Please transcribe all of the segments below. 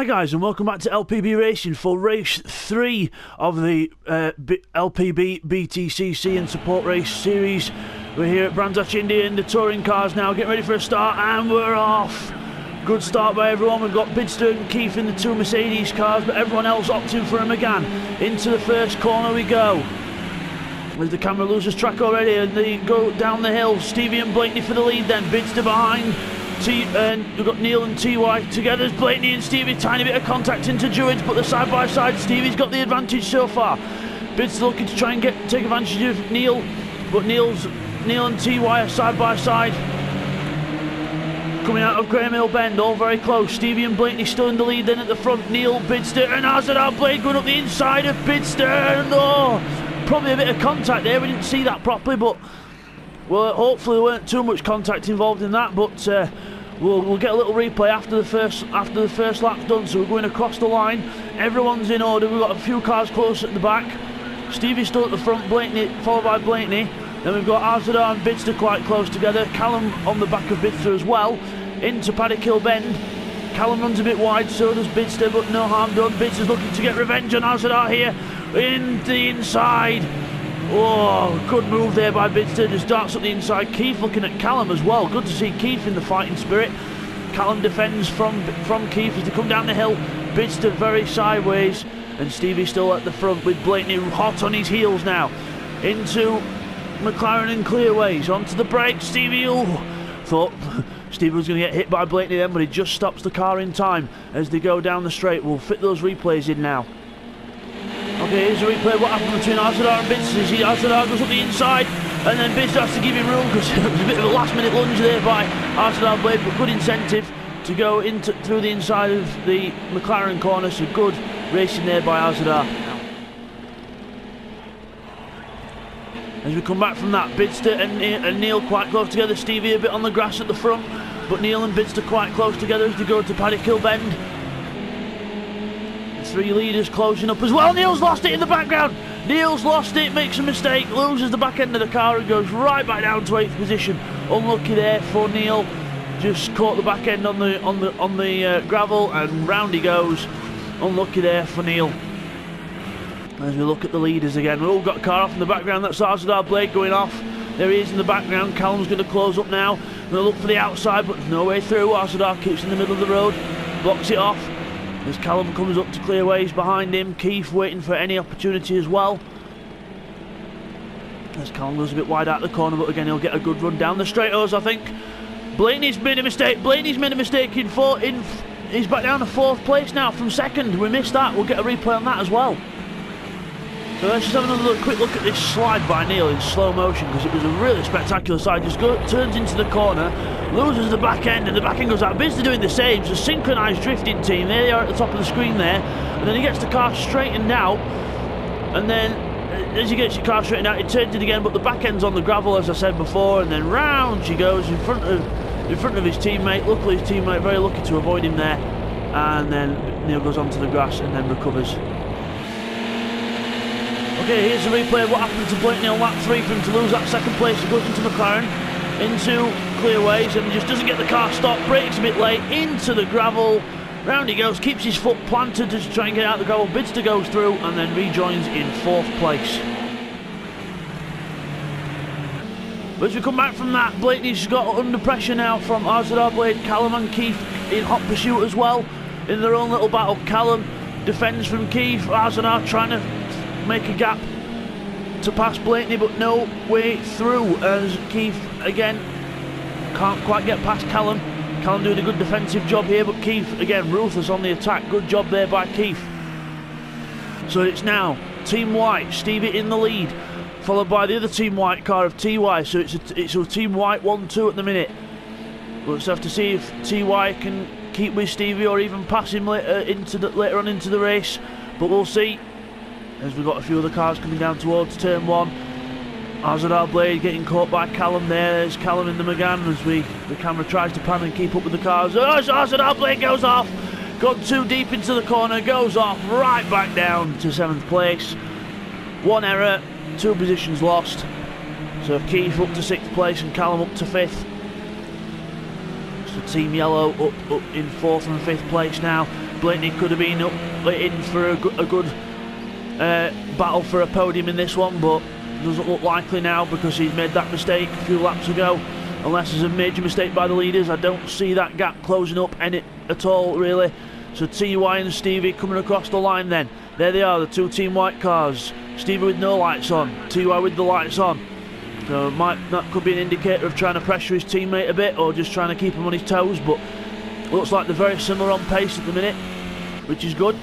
Hi guys, and welcome back to LPB Racing for race 3 of the LPB BTCC and support race series. We're here at Brands Hatch India in the touring cars now, getting ready for a start, and we're off. Good start by everyone. We've got Bidzster and Keith in the two Mercedes cars, but everyone else opting for a McGann. Into the first corner we go. As the camera loses track already, and they go down the hill. Stevie and Blakeney for the lead then. Bidzster behind. And we've got Neil and TY together as Blakeney and Stevie. Tiny bit of contact into Druids, but they're side by side. Stevie's got the advantage so far. Bidzster looking to try and take advantage of Neil, but Neil and TY are side by side. Coming out of Graham Hill Bend, all very close. Stevie and Blakeney still in the lead then at the front. Neil, Bidzster, and Azadar Blade going up the inside of Bidzster. And probably a bit of contact there. We didn't see that properly, but well, hopefully there weren't too much contact involved in that. But we'll get a little replay after the first lap's done. So we're going across the line. Everyone's in order. We've got a few cars close at the back. Stevie's still at the front. Blakeney followed by Blakeney. Then we've got Azadar and Bidzster quite close together. Callum on the back of Bidzster as well. Into Paddock Hill Bend. Callum runs a bit wide, so does Bidzster, but no harm done. Bidzster's looking to get revenge on Azadar here. In the inside. Oh, good move there by Bidzster. Just darts up the inside. Keith looking at Callum as well. Good to see Keith in the fighting spirit. Callum defends from Keith as they come down the hill. Bidzster very sideways. And Stevie still at the front with Blakeney hot on his heels now. Into McLaren and Clearways. Onto the brakes. Stevie, thought Stevie was going to get hit by Blakeney then, but he just stops the car in time as they go down the straight. We'll fit those replays in now. Okay, here's a replay what happened between Azadar and Bidzster. See, Azadar goes up the inside, and then Bidzster has to give him room because it was a bit of a last minute lunge there by Azadar Blade, but good incentive to go through the inside of the McLaren corner, so good racing there by Azadar. As we come back from that, Bidzster and Neil quite close together. Stevie a bit on the grass at the front, but Neil and Bidzster quite close together as they go to Paddock Hill Bend. Three leaders closing up as well. Neil's lost it in the background. Neil's lost it, makes a mistake, loses the back end of the car and goes right back down to 8th position. Unlucky there for Neil. Just caught the back end on the gravel and round he goes. Unlucky there for Neil. As we look at the leaders again, we've all got a car off in the background. That's Azadar Blade going off. There he is in the background. Callum's going to close up now. Going to look for the outside, but no way through. Azadar keeps in the middle of the road, blocks it off. As Callum comes up to Clearways behind him. Keith waiting for any opportunity as well. As Callum goes a bit wide out the corner, but again he'll get a good run down the straight O's, I think. Blakeney's made a mistake. He's back down to 4th place now from 2nd. We missed that. We'll get a replay on that as well. So let's just have another quick look at this slide by Neil in slow motion, because it was a really spectacular slide. Just turns into the corner, loses the back end, and the back end goes out. Bidzster doing the same. It's a synchronised drifting team. There they are at the top of the screen there. And then he gets the car straightened out. And then as he gets your car straightened out, he turns it again, but the back end's on the gravel, as I said before. And then round she goes in front of his teammate. Luckily his teammate very lucky to avoid him there. And then Neil goes onto the grass and then recovers. Okay, here's the replay of what happened to Blakeney on lap 3 for him to lose that 2nd place. He goes into McLaren, into Clearways, and just doesn't get the car stopped, brakes a bit late, into the gravel. Round he goes, keeps his foot planted to try and get out the gravel. Bidzster goes through and then rejoins in 4th place. But as we come back from that, Blakeney's got under pressure now from Azadar Blade. Callum and Keith in hot pursuit as well, in their own little battle. Callum defends from Keith. Azadar trying to make a gap to pass Blakeney, but no way through, as Keith again can't quite get past Callum. Callum doing a good defensive job here, but Keith again ruthless on the attack. Good job there by Keith. So it's now Team White, Stevie in the lead, followed by the other Team White car of TY. So it's a Team White 1-2 at the minute. We'll just have to see if TY can keep with Stevie or even pass him later on into the race, but we'll see. As we've got a few other cars coming down towards turn 1. Azadar Blade getting caught by Callum there. There's Callum in the McGann as the camera tries to pan and keep up with the cars. Azadar Blade goes off. Got too deep into the corner. Goes off right back down to 7th place. 1 error, 2 positions lost. So Keith up to 6th place and Callum up to 5th. So Team Yellow up in 4th and 5th place now. Blaney could have been up in for a good battle for a podium in this one, but doesn't look likely now because he's made that mistake a few laps ago. Unless there's a major mistake by the leaders, I don't see that gap closing up any at all, really. So TY and Stevie coming across the line then. There they are, the two Team White cars. Stevie with no lights on, TY with the lights on. So that could be an indicator of trying to pressure his teammate a bit, or just trying to keep him on his toes, but looks like they're very similar on pace at the minute, which is good.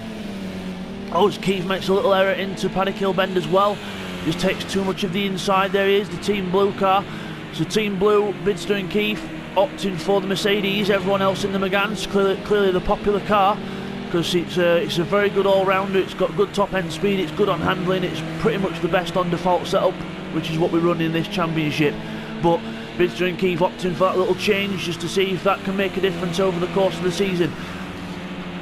Oh, Keith makes a little error into Paddock Hill Bend as well. Just takes too much of the inside. There he is, the Team Blue car. So Team Blue, Bidzster and Keith opting for the Mercedes. Everyone else in the Megane's clearly the popular car, because it's a very good all-rounder. It's got good top-end speed, it's good on handling, it's pretty much the best on default setup, which is what we run in this championship. But Bidzster and Keith opting for that little change just to see if that can make a difference over the course of the season.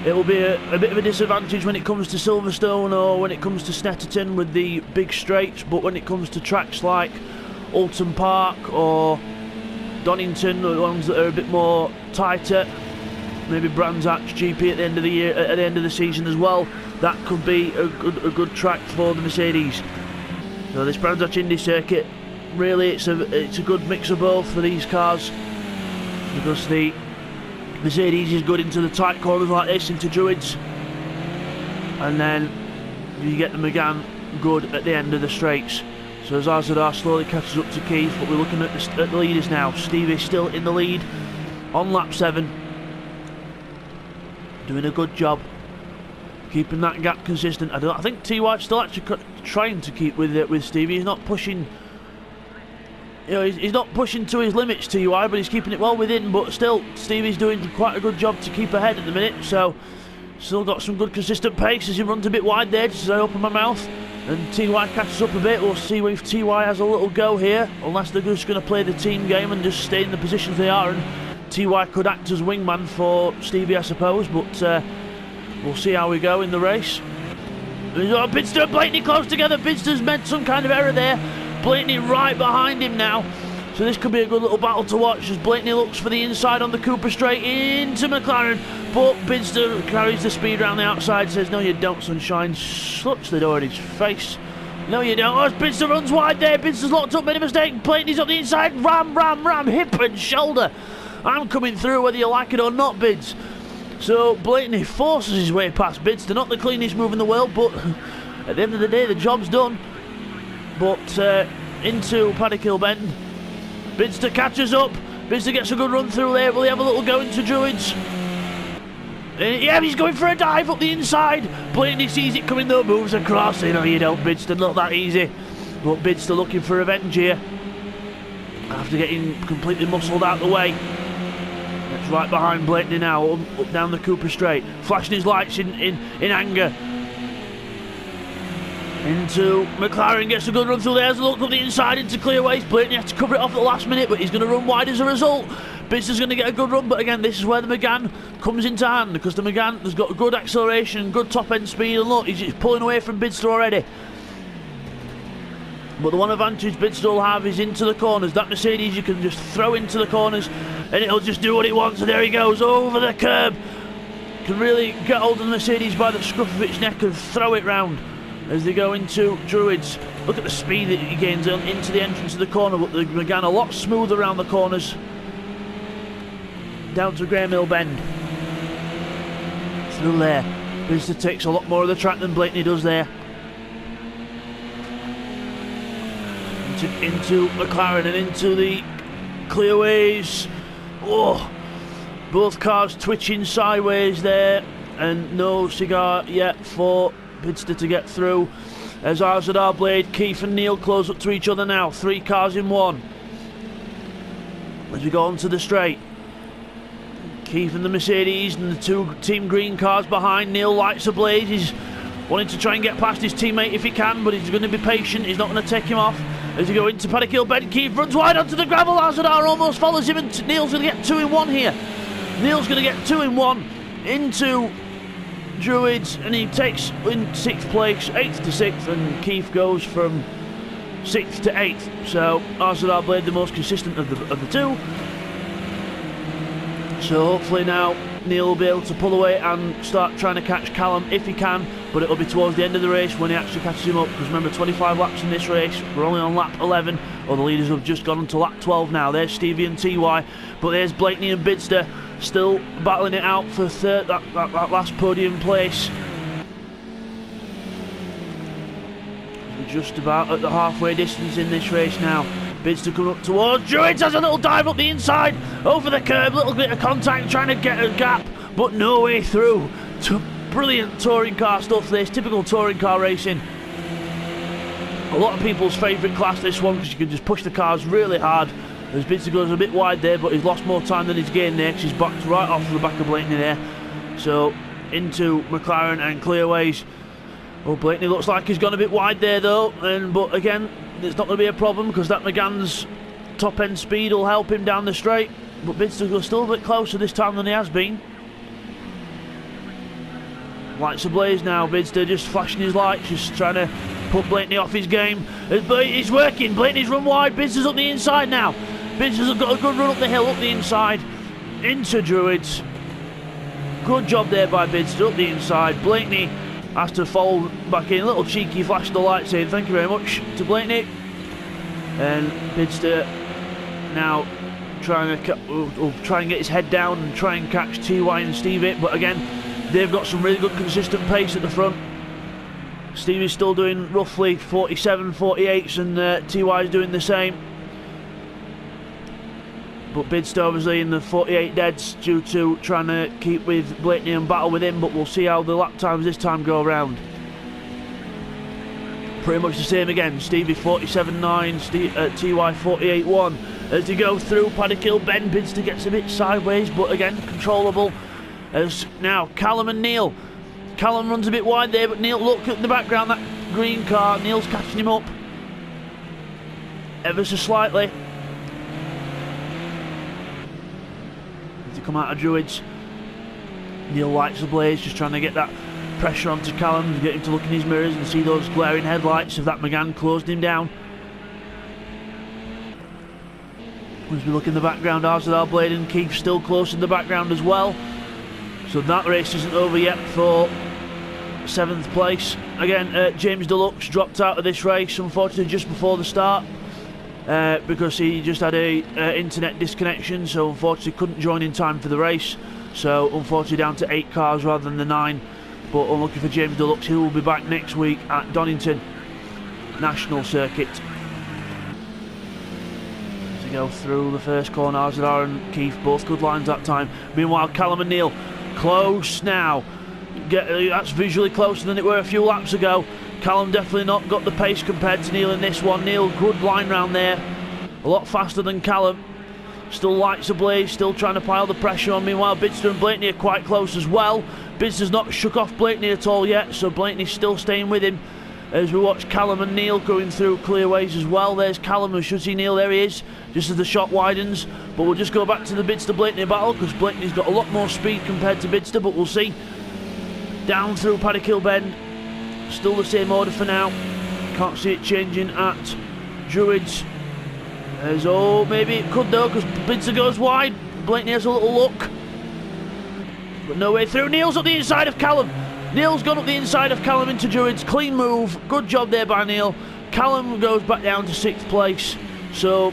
It will be a bit of a disadvantage when it comes to Silverstone or when it comes to Snetterton with the big straights, but when it comes to tracks like Alton Park or Donington, or the ones that are a bit more tighter, maybe Brands Hatch GP at the end of the year, at the end of the season as well, that could be a good track for the Mercedes. So this Brands Hatch Indy circuit, really it's a good mix of both for these cars, because the Mercedes is good into the tight corners like this, into Druids, and then you get the Megane good at the end of the straights. So as Azadar slowly catches up to Keith, but we're looking at the leaders now. Stevie still in the lead on lap 7, doing a good job keeping that gap consistent. I think TY's still actually trying to keep with Stevie. He's not pushing. You know, he's not pushing to his limits, TUI, but he's keeping it well within. But still, Stevie's doing quite a good job to keep ahead at the minute. So, still got some good consistent pace as he runs a bit wide there, just as I open my mouth. And TY catches up a bit. We'll see if TY has a little go here, unless they're just going to play the team game and just stay in the positions they are. And TY could act as wingman for Stevie, I suppose. But we'll see how we go in the race. Bidzster and Blaney close together. Bidzster's made some kind of error there. Blaney right behind him now, so this could be a good little battle to watch as Blaney looks for the inside on the Cooper straight into McLaren, but Bidzster carries the speed around the outside, says no you don't sunshine, sluts the door in his face. No you don't. Oh, Bidzster runs wide there, Bidzster's locked up, made a mistake, Blaney's on the inside, ram, hip and shoulder. I'm coming through whether you like it or not, Bids. So Blaney forces his way past Bidzster, not the cleanest move in the world, but at the end of the day the job's done. But into Paddock Hill Bend, Bidzster catches up. Bidzster gets a good run through there. Will he have a little go into Druids? Yeah, he's going for a dive up the inside. Blaney sees it coming though, moves across. No, you don't, Bidzster, not that easy. But Bidzster looking for revenge here after getting completely muscled out of the way. That's right behind Blaney now, up down the Cooper straight, flashing his lights in anger. Into McLaren, gets a good run through there, has a look up the inside into clearways. Blaney has to cover it off at the last minute, but he's going to run wide as a result. Bidzster's going to get a good run, but again, this is where the Megane comes into hand, because the Megane has got good acceleration, good top end speed, and look, he's pulling away from Bidzster already. But the one advantage Bidzster will have is into the corners. That Mercedes you can just throw into the corners, and it'll just do what it wants, and there he goes, over the curb. Can really get hold of the Mercedes by the scruff of its neck and throw it round. As they go into Druids, look at the speed that he gains into the entrance of the corner, but the Megane a lot smoother around the corners. Down to Graham Hill Bend. Still there. Bidzster takes a lot more of the track than Blaney does there. Into McLaren and into the clearways. Oh, both cars twitching sideways there, and no cigar yet for Bidzster to get through. As Azadar Blade, Keith and Neil close up to each other now. 3 cars in one. As we go onto the straight, Keith and the Mercedes and the 2 Team Green cars behind. Neil lights ablaze. He's wanting to try and get past his teammate if he can, but he's going to be patient. He's not going to take him off. As we go into Paddock Hill Bend, Keith runs wide onto the gravel. Azadar almost follows him, and Neil's going to get 2 in 1 here. Neil's going to get 2 in 1 into Druids, and he takes in 6th place, 8th to 6th, and Keith goes from 6th to 8th. So Azadar Blade the most consistent of the 2. So hopefully now Neil will be able to pull away and start trying to catch Callum if he can, but it'll be towards the end of the race when he actually catches him up, because remember, 25 laps in this race, we're only on lap 11, or the leaders have just gone on to lap 12 now. There's Stevie and TY, but there's Blakeney and Bidzster still battling it out for third, that last podium place. We're just about at the halfway distance in this race now. Bidzster coming up towards Druids, has a little dive up the inside, over the curb, little bit of contact, trying to get a gap, but no way through. Brilliant touring car stuff this, typical touring car racing. A lot of people's favourite class this one, because you can just push the cars really hard. As Bidzster goes a bit wide there, but he's lost more time than he's gained there, because he's backed right off the back of Blakeney there. So into McLaren and clearways. Oh, Blakeney looks like he's gone a bit wide there though, but again, it's not going to be a problem because that McGann's top end speed will help him down the straight. But Bidzster goes still a bit closer this time than he has been. Lights ablaze now, Bidzster just flashing his lights, just trying to put Blakeney off his game. It's working, Blakeney's run wide, Bidzster's up the inside now. Bidzster's got a good run up the hill, up the inside, into Druids. Good job there by Bidzster, up the inside. Blakeney has to fall back in, a little cheeky flash of the light saying thank you very much to Blakeney. And Bidzster now trying and get his head down and try and catch TY and Stevie, but again, they've got some really good consistent pace at the front. Stevie's still doing roughly 47, 48s and TY's doing the same. But Bidzster obviously in the 48 deads due to trying to keep with Blakeney and battle with him, but we'll see how the lap times this time go around. Pretty much the same again, Stevie 47.9, TY 48.1. As they go through Paddock Bend, Bidzster gets a bit sideways, but again, controllable. As now Callum and Neil. Callum runs a bit wide there, but Neil, look at the background, that green car, Neil's catching him up. Ever so slightly. Come out of Druids, Neil lights ablaze, just trying to get that pressure onto Callum, to get him to look in his mirrors and see those glaring headlights of that McGann closed him down. As we look in the background, Arzadal, Blade and Keith still close in the background as well. So that race isn't over yet for 7th place. Again, James Deluxe dropped out of this race, unfortunately, just before the start. Because he just had a internet disconnection, so unfortunately couldn't join in time for the race. So unfortunately down to 8 cars rather than the 9. But unlucky for James Deluxe, he will be back next week at Donington National Circuit. As we go through the first corner, Arzadar and Keith both good lines that time. Meanwhile, Callum and Neil close now. That's visually closer than it were a few laps ago. Callum definitely not got the pace compared to Neil in this one. Neil, good line round there, a lot faster than Callum. Still lights ablaze, still trying to pile the pressure on. Meanwhile, Bidzster and Blakeney are quite close as well. Bidzster's not shook off Blakeney at all yet, so Blakeney's still staying with him. As we watch Callum and Neil going through clearways as well. There's Callum, who should see Neil, there he is, just as the shot widens. But we'll just go back to the Bidzster-Blakeney battle, because Blakeney's got a lot more speed compared to Bidzster, but we'll see. Down through Paddock Hill Bend. Still the same order for now. Can't see it changing at Druids. As maybe it could though, because Bidzster goes wide. Blakeney has a little look, but no way through. Neil's up the inside of Callum. Neil's gone up the inside of Callum into Druids. Clean move. Good job there by Neil. Callum goes back down to 6th place. So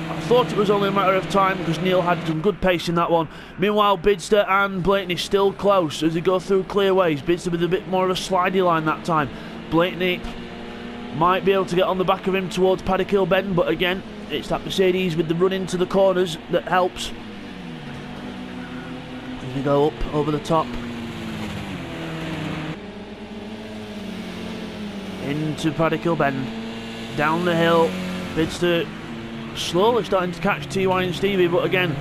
I thought it was only a matter of time, because Neil had some good pace in that one. Meanwhile, Bidzster and Blakeney still close as they go through clearways. Bidzster with a bit more of a slidey line that time. Blakeney might be able to get on the back of him towards Paddock Hill Bend, but again, it's that Mercedes with the run into the corners that helps. As we go up over the top into Paddock Hill Bend, down the hill. Bidzster slowly starting to catch TY and Stevie, but again,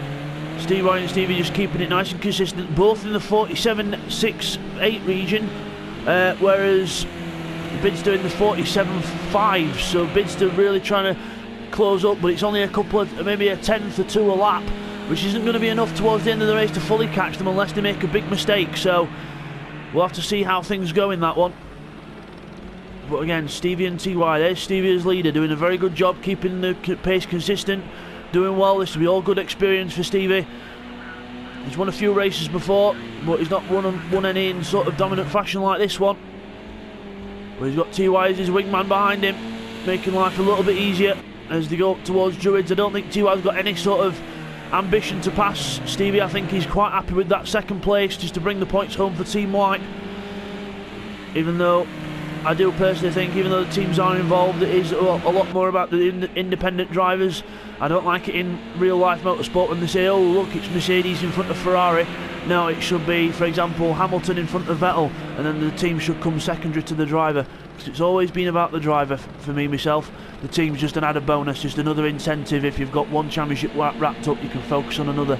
TY and Stevie just keeping it nice and consistent, both in the 47, 6, 8 region, whereas Bidzster in the 47, 5. So Bidzster really trying to close up, but it's only a couple of, maybe a 10th or 2 a lap, which isn't going to be enough towards the end of the race to fully catch them unless they make a big mistake. So we'll have to see how things go in that one. But again, Stevie and TY, there's Stevie as leader, doing a very good job keeping the pace consistent, doing well. This will be all good experience for Stevie. He's won a few races before, but he's not won any in sort of dominant fashion like this one. But he's got TY as his wingman behind him, making life a little bit easier as they go up towards Druids. I don't think TY's got any sort of ambition to pass Stevie. I think he's quite happy with that second place just to bring the points home for Team White. Even though I do personally think, even though the teams are involved, it is a lot more about the independent drivers. I don't like it in real life motorsport when they say, oh look, it's Mercedes in front of Ferrari. No, it should be, for example, Hamilton in front of Vettel, and then the team should come secondary to the driver. Because it's always been about the driver for me, myself. The team's just an added bonus, just another incentive. If you've got one championship wrapped up, you can focus on another.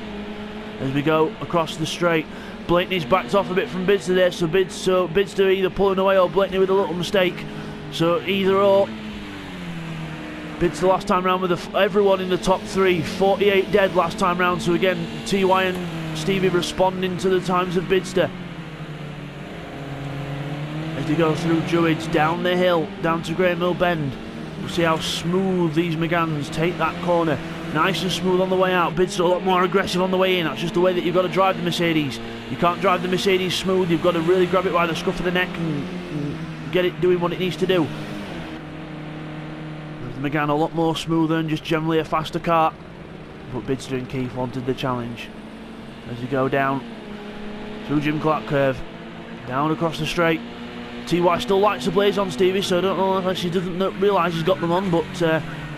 As we go across the straight, Blakeney's backed off a bit from Bidzster there, so Bidzster either pulling away or Blakeney with a little mistake. So either or. Bidzster last time round with everyone in the top 3, 48 dead last time round. So again, TY and Stevie responding to the times of Bidzster. As they go through Druids, down the hill, down to Grey Mill Bend. We'll see how smooth these Megans take that corner. Nice and smooth on the way out. Bidzster a lot more aggressive on the way in. That's just the way that you've got to drive the Mercedes. You can't drive the Mercedes smooth. You've got to really grab it by the scruff of the neck and get it doing what it needs to do. The Megane a lot more smoother and just generally a faster car. But Bidzster and Keith wanted the challenge. As you go down through Jim Clark curve, down across the straight. TY still likes the blaze on Stevie, so I don't know if he doesn't realise he's got them on, but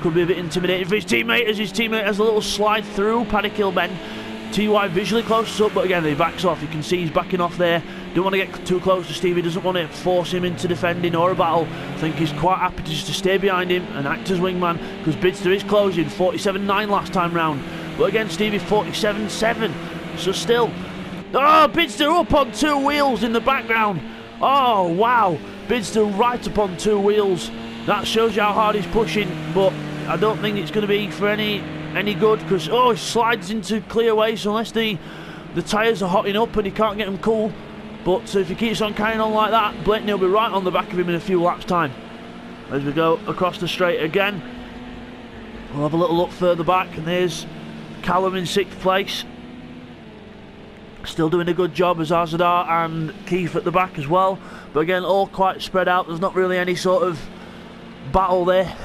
could be a bit intimidating for his teammate, as his teammate has a little slide through Paddock Hill Bend. TY visually closes up, but again he backs off. You can see he's backing off there. Don't want to get too close to Stevie, doesn't want to force him into defending or a battle. I think he's quite happy just to stay behind him and act as wingman, because Bidzster is closing, 47.9 last time round. But again Stevie 47.7, so still. Oh, Bidzster up on 2 wheels in the background. Oh wow, Bidzster right up on 2 wheels. That shows you how hard he's pushing, but I don't think it's going to be for any good, because he slides into clear way, so unless the tyres are hotting up and he can't get them cool. But if he keeps on carrying on like that, Blakeney will be right on the back of him in a few laps time. As we go across the straight again, we'll have a little look further back, and there's Callum in 6th place. Still doing a good job, as Azadar and Keith at the back as well. But again, all quite spread out. There's not really any sort of battle there.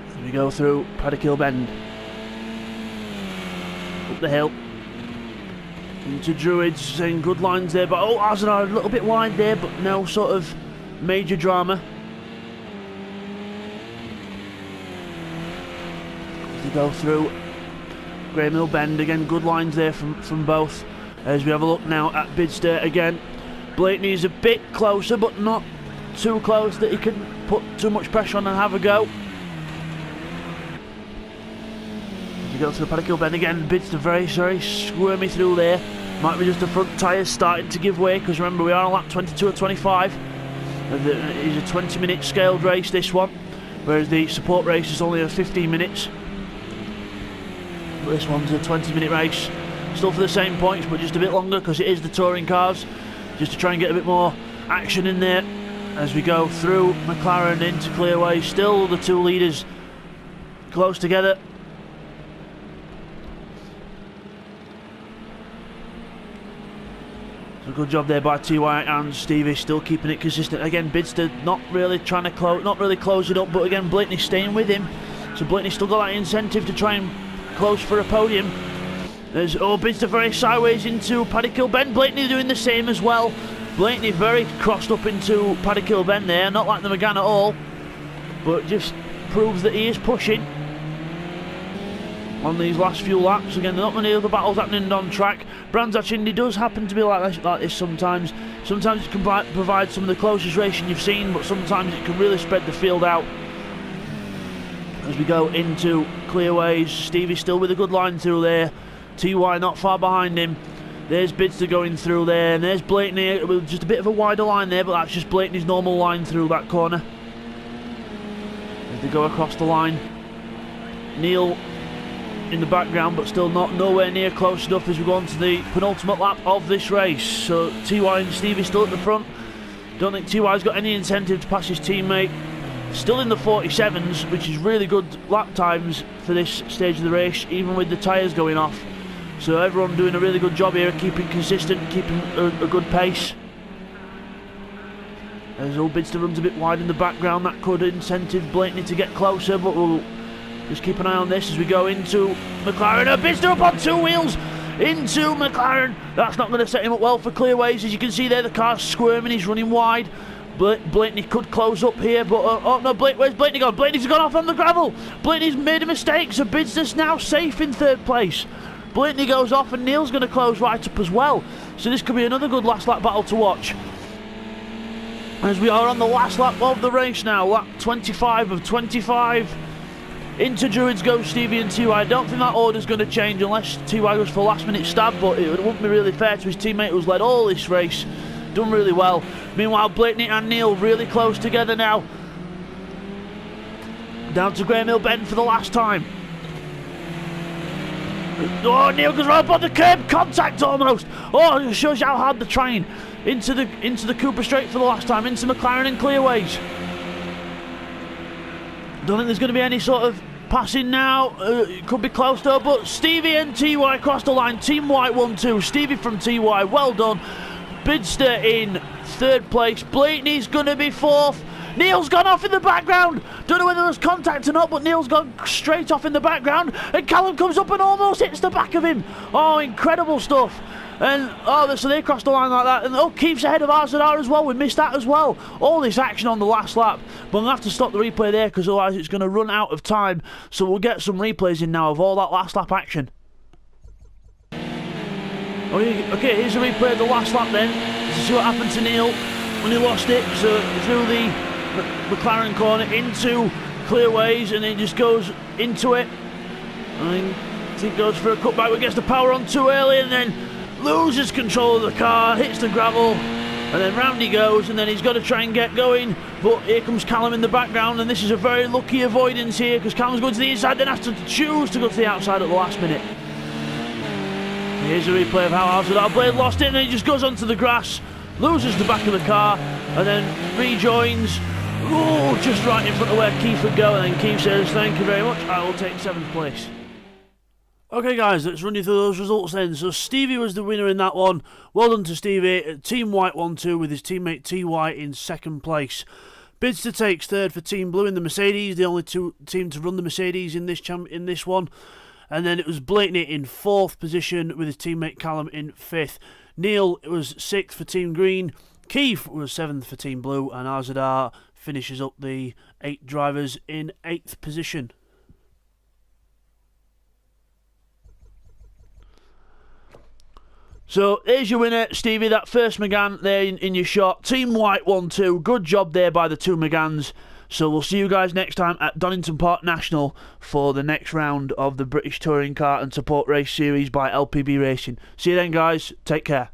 As we go through Paddock Hill Bend, up the hill into Druids, saying good lines there, but Azadar a little bit wide there, but no sort of major drama. As we go through Grey Mill Bend, again good lines there from both. As we have a look now at Bidzster again, Blakeney is a bit closer, but not too close that he can put too much pressure on and have a go. As we go through Paddock Hill Bend again, Bidzster very squirmy through there. Might be just the front tyres starting to give way, because remember we are on lap 22 or 25. It is a 20-minute scaled race, this one, whereas the support race is only a 15 minutes. This one's a 20-minute race, still for the same points, but just a bit longer because it is the touring cars, just to try and get a bit more action in there. As we go through McLaren into Clearway, still the 2 leaders close together. So good job there by TY and Stevie, still keeping it consistent. Again, Bidzster not really trying to close it up, but again Blakeney staying with him, so Blakeney still got that incentive to try and close for a podium. There's Bidzster very sideways into Paddock Hill Bend. Blakeney doing the same as well. Blakeney very crossed up into Paddock Hill Bend there, not like the Megane at all, but just proves that he is pushing on these last few laps. Again, there are not many other battles happening on track. Brands Hatch Indy does happen to be like this sometimes. Sometimes it can provide some of the closest racing you've seen, but sometimes it can really spread the field out. As we go into Clearways, Stevie still with a good line through there. TY not far behind him. There's Bidzster going through there, and there's Blakeney with just a bit of a wider line there, but that's just Blakeney's normal line through that corner. As they go across the line, Neil in the background, but still nowhere near close enough as we go on to the penultimate lap of this race. So TY and Stevie still at the front. Don't think TY's got any incentive to pass his teammate. Still in the 47s, which is really good lap times for this stage of the race, even with the tyres going off. So everyone doing a really good job here, keeping consistent, keeping a good pace. As old Bidzster runs a bit wide in the background, that could incentive Blakeney to get closer, but we'll just keep an eye on this as we go into McLaren. Bidzster up on two wheels into McLaren. That's not going to set him up well for clearways. As you can see there, the car's squirming, he's running wide. Blakeney could close up here, but oh no, where's Blakeney gone? Blakeney's gone off on the gravel. Blakeney's made a mistake, so Bidzster's now safe in third place. Blakeney goes off and Neil's going to close right up as well. So this could be another good last lap battle to watch. As we are on the last lap of the race now, lap 25 of 25. Into Druids goes Stevie and TY. I don't think that order's going to change unless TY goes for a last minute stab, but it wouldn't be really fair to his teammate who's led all this race. Done really well. Meanwhile, Blakeney and Neil really close together now. Down to Graham Hill Bend for the last time. Oh, Neil goes right up on the curb, contact almost. Oh, it shows you how hard they're trying. Into the Cooper Straight for the last time, into McLaren and clearways. Don't think there's going to be any sort of passing now. It could be close though, but Stevie and TY crossed the line. Team White 1-2. Stevie from TY, well done. Bidzster in third place. Blakeney's going to be fourth. Neil's gone off in the background. Don't know whether there was contact or not, but Neil's gone straight off in the background. And Callum comes up and almost hits the back of him. Oh, incredible stuff. And oh, so they crossed the line like that. And oh, Keith's ahead of RZR as well. We missed that as well. All this action on the last lap. But I'm going to have to stop the replay there because otherwise it's going to run out of time. So we'll get some replays in now of all that last lap action. Okay, here's a replay of the last lap then. To see what happened to Neil when he lost it. So through the McLaren corner into clearways and it just goes into it. I think goes for a cutback, but gets the power on too early and then loses control of the car, hits the gravel, and then round he goes, and then he's got to try and get going, but here comes Callum in the background, and this is a very lucky avoidance here, because Callum's going to the inside, then has to choose to go to the outside at the last minute. Here's a replay of how RZR Blade lost it, and then he just goes onto the grass, loses the back of the car, and then rejoins, just right in front of where Keith would go, and then Keith says, thank you very much, I will take 7th place. Okay guys, let's run you through those results then. So Stevie was the winner in that one. Well done to Stevie. Team White 1-2 with his teammate TY in 2nd place. Bidzster takes 3rd for Team Blue in the Mercedes, the only team to run the Mercedes in this one. And then it was Blakeney in 4th position with his teammate Callum in 5th. Neil was 6th for Team Green. Keith was 7th for Team Blue, and RZR finishes up the 8 drivers in 8th position. So, there's your winner, Stevie, that first McGann there in your shot. Team White 1-2, good job there by the 2 McGanns. So, we'll see you guys next time at Donington Park National for the next round of the British Touring Car and Support Race Series by LPB Racing. See you then, guys. Take care.